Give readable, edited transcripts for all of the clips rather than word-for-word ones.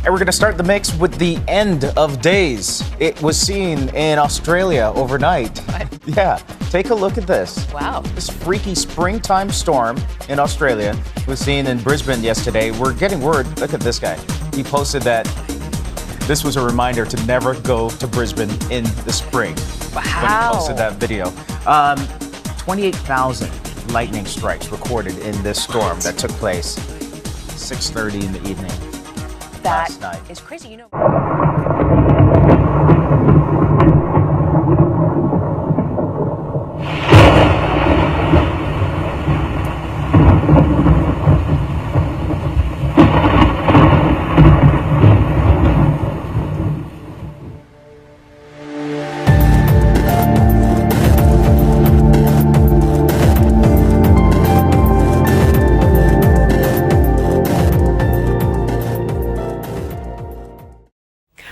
And we're going to start the mix with the end of days. It was seen in Australia overnight. What? Yeah, take a look at this. Wow. This freaky springtime storm in Australia was seen in Brisbane yesterday. We're getting word, look at this guy. He posted that this was a reminder to never go to Brisbane in the spring. Wow. When he posted that video. 28,000 lightning strikes recorded in this storm that took place 6:30 in the evening. That last night. is crazy. You know.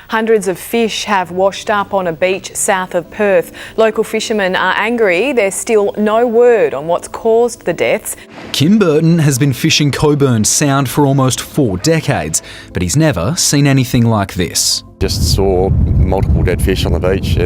Hundreds of fish have washed up on a beach south of Perth. Local fishermen are angry. There's still no word on what's caused the deaths. Kim Burton has been fishing Coburn Sound for almost 4 decades, but he's never seen anything like this. Just saw multiple dead fish on the beach,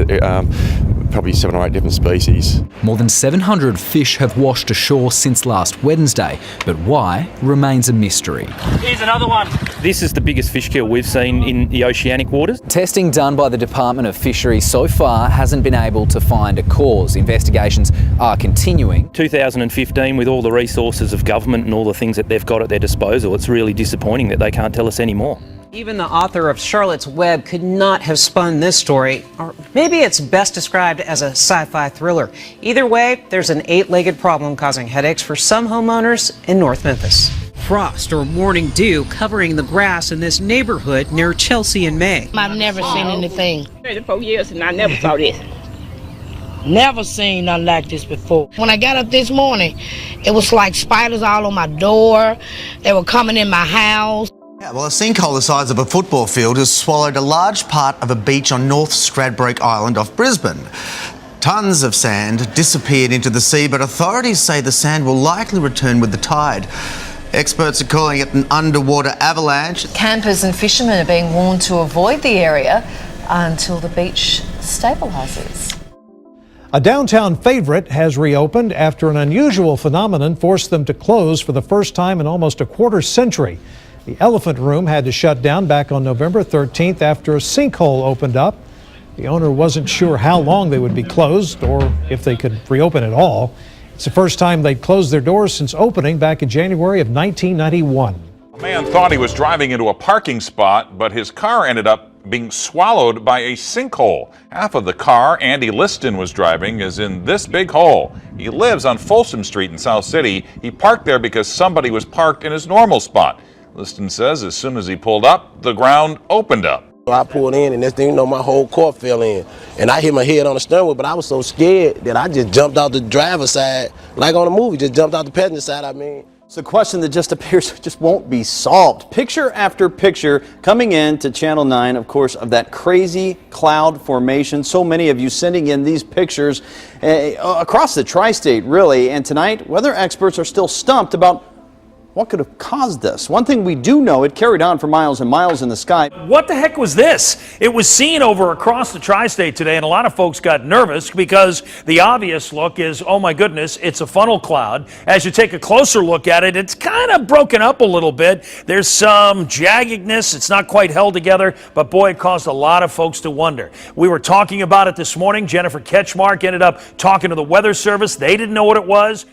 probably 7 or 8 different species. More than 700 fish have washed ashore since last Wednesday, but why remains a mystery. Here's another one. This is the biggest fish kill we've seen in the oceanic waters. Testing done by the Department of Fisheries so far hasn't been able to find a cause. Investigations are continuing. 2015, with all the resources of government and all the things that they've got at their disposal, it's really disappointing that they can't tell us any more. Even the author of Charlotte's Web could not have spun this story, or maybe it's best described as a sci-fi thriller. Either way, there's an 8-legged problem causing headaches for some homeowners in North Memphis. Frost or morning dew covering the grass in this neighborhood near Chelsea and May. I've never seen anything. 34 years and I never saw this. Never seen nothing like this before. When I got up this morning, it was like spiders all on my door. They were coming in my house. Yeah, well, a sinkhole the size of a football field has swallowed a large part of a beach on North Stradbroke Island off Brisbane. Tons of sand disappeared into the sea, but authorities say the sand will likely return with the tide. Experts are calling it an underwater avalanche. Campers and fishermen are being warned to avoid the area until the beach stabilises. A downtown favourite has reopened after an unusual phenomenon forced them to close for the first time in almost a quarter century. The Elephant Room had to shut down back on November 13th after a sinkhole opened up. The owner wasn't sure how long they would be closed or if they could reopen at all. It's the first time they'd closed their doors since opening back in January of 1991. A man thought he was driving into a parking spot, but his car ended up being swallowed by a sinkhole. Half of the car Andy Liston was driving is in this big hole. He lives on Folsom Street in South City. He parked there because somebody was parked in his normal spot. Liston says as soon as he pulled up, the ground opened up. I pulled in and next thing you know, my whole car fell in. And I hit my head on the steering wheel, but I was so scared that I just jumped out the driver's side, like on a movie, just jumped out the passenger side, It's a question that just appears just won't be solved. Picture after picture coming in to Channel 9, of course, of that crazy cloud formation. So many of you sending in these pictures across the tri-state, really. And tonight, weather experts are still stumped about what could have caused this. One thing we do know, it carried on for miles and miles in the sky. What the heck was this? It was seen over across the tri-state today, and a lot of folks got nervous because the obvious look is, oh my goodness, it's a funnel cloud. As you take a closer look at it, it's kind of broken up a little bit. There's some jaggedness. It's not quite held together, but boy, it caused a lot of folks to wonder. We were talking about it this morning. Jennifer Ketchmark ended up talking to the Weather Service. They didn't know what it was.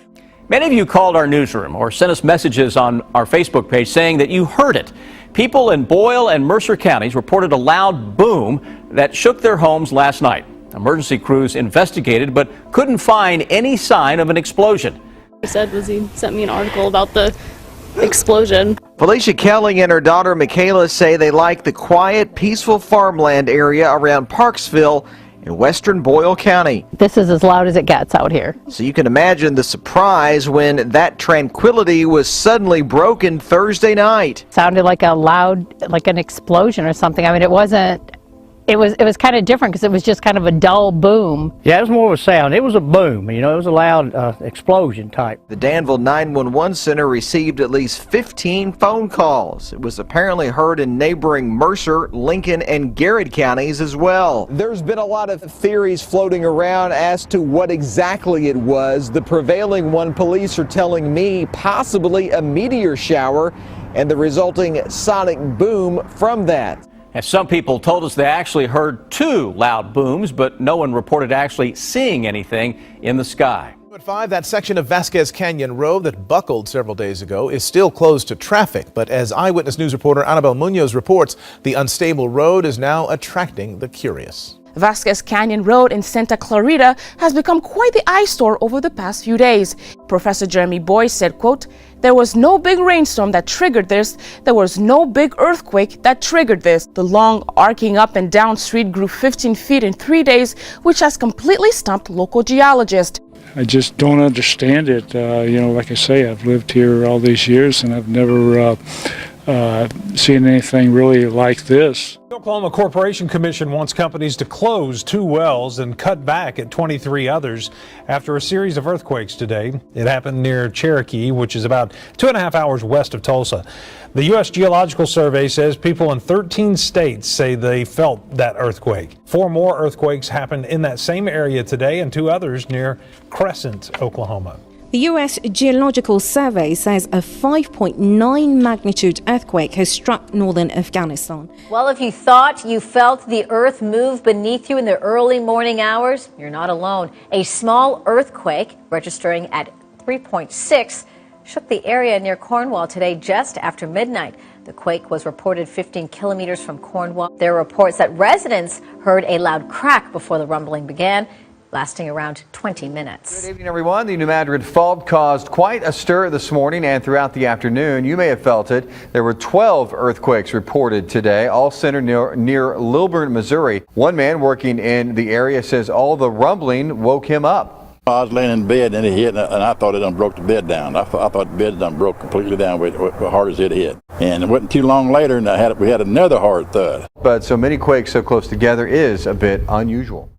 Many of you called our newsroom or sent us messages on our Facebook page saying that you heard it. People in Boyle and Mercer counties reported a loud boom that shook their homes last night. Emergency crews investigated but couldn't find any sign of an explosion. He said was he sent me an article about the explosion. Felicia Kelly and her daughter Michaela say they like the quiet, peaceful farmland area around Parksville in western Boyle County. This is as loud as it gets out here. So you can imagine the surprise when that tranquility was suddenly broken Thursday night. Sounded like a loud, like an explosion or something. I mean, it wasn't It was kind of different because it was just kind of a dull boom. Yeah, it was more of a sound. It was a boom, you know, it was a loud explosion type. The Danville 911 center received at least 15 phone calls. It was apparently heard in neighboring Mercer, Lincoln, and Garrett counties as well. There's been a lot of theories floating around as to what exactly it was. The prevailing one, police are telling me, possibly a meteor shower and the resulting sonic boom from that. And some people told us they actually heard 2 loud booms, but no one reported actually seeing anything in the sky. At 5, that section of Vasquez Canyon Road that buckled several days ago is still closed to traffic. But as Eyewitness News reporter Annabelle Munoz reports, the unstable road is now attracting the curious. Vasquez Canyon Road in Santa Clarita has become quite the eyesore over the past few days. Professor Jeremy Boyce said, quote, "There was no big rainstorm that triggered this. There was no big earthquake that triggered this. The long arcing up and down street grew 15 feet in 3 days, which has completely stumped local geologists." I just don't understand it. You know, like I say, I've lived here all these years and I've never seen anything really like this. The Oklahoma Corporation Commission wants companies to close 2 wells and cut back at 23 others after a series of earthquakes today. It happened near Cherokee, which is about 2.5 hours west of Tulsa. The U.S. Geological Survey says people in 13 states say they felt that earthquake. 4 more earthquakes happened in that same area today and 2 others near Crescent, Oklahoma. The U.S. Geological Survey says a 5.9 magnitude earthquake has struck northern Afghanistan. Well, if you thought you felt the earth move beneath you in the early morning hours, you're not alone. A small earthquake, registering at 3.6, shook the area near Cornwall today just after midnight. The quake was reported 15 kilometers from Cornwall. There are reports that residents heard a loud crack before the rumbling began, lasting around 20 minutes. Good evening, everyone. The New Madrid fault caused quite a stir this morning and throughout the afternoon. You may have felt it. There were 12 earthquakes reported today, all centered near Lilburn, Missouri. One man working in the area says all the rumbling woke him up. I was laying in bed and it hit, and I thought it done broke the bed down. I thought the bed done broke completely down with hard as it hit. And it wasn't too long later, and we had another hard thud. But so many quakes so close together is a bit unusual.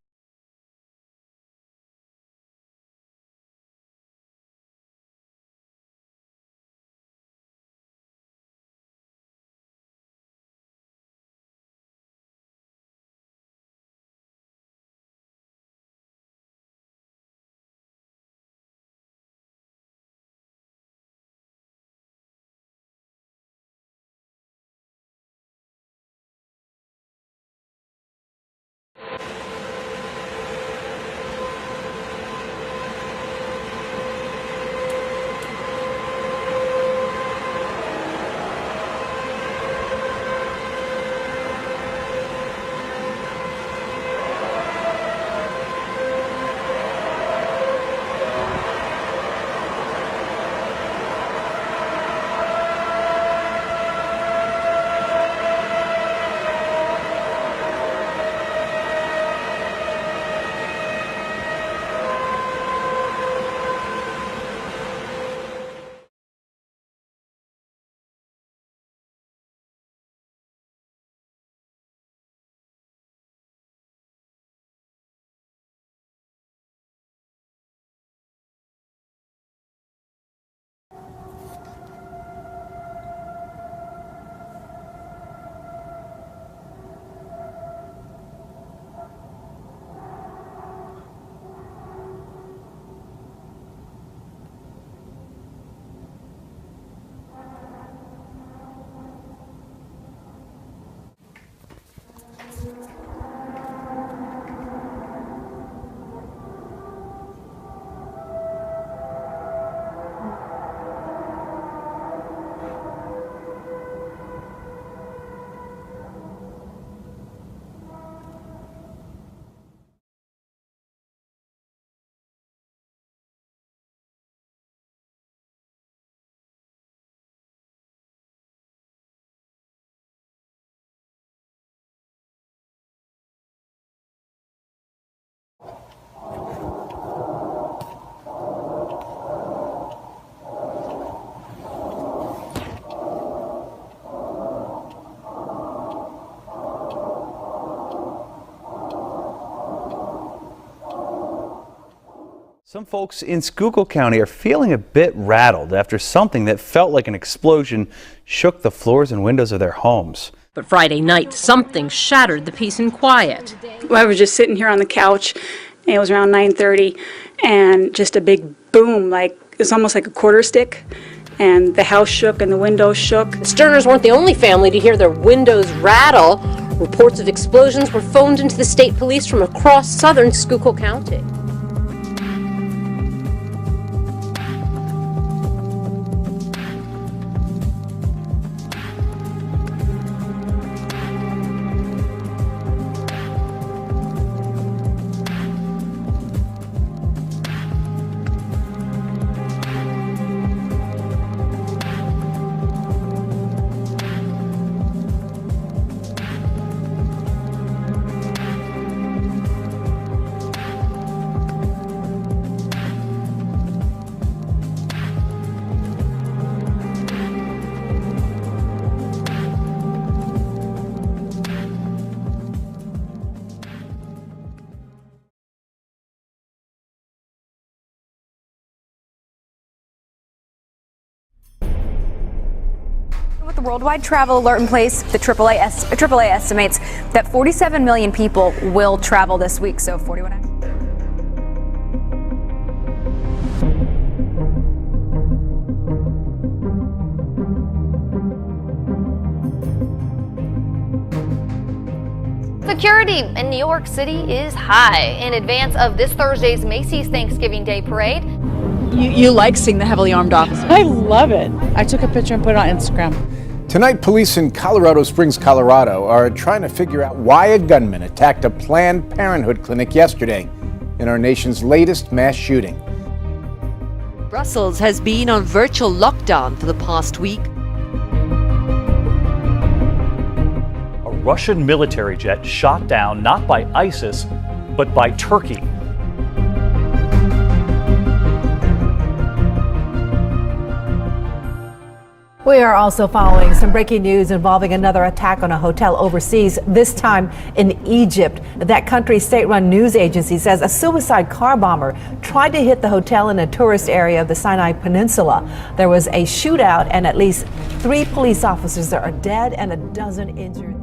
Some folks in Schuylkill County are feeling a bit rattled after something that felt like an explosion shook the floors and windows of their homes. But Friday night, something shattered the peace and quiet. I was just sitting here on the couch, and it was around 9:30, and just a big boom, like it was almost like a quarter stick, and the house shook and the windows shook. The Sterners weren't the only family to hear their windows rattle. Reports of explosions were phoned into the state police from across southern Schuylkill County. With the worldwide travel alert in place, the AAA estimates that 47 million people will travel this week. So 41. Security in New York City is high in advance of this Thursday's Macy's Thanksgiving Day Parade. You like seeing the heavily armed officers? I love it. I took a picture and put it on Instagram. Tonight, police in Colorado Springs, Colorado are trying to figure out why a gunman attacked a Planned Parenthood clinic yesterday in our nation's latest mass shooting. Brussels has been on virtual lockdown for the past week. A Russian military jet shot down not by ISIS, but by Turkey. We are also following some breaking news involving another attack on a hotel overseas, this time in Egypt. That country's state-run news agency says a suicide car bomber tried to hit the hotel in a tourist area of the Sinai Peninsula. There was a shootout and at least 3 police officers are dead and a dozen injured.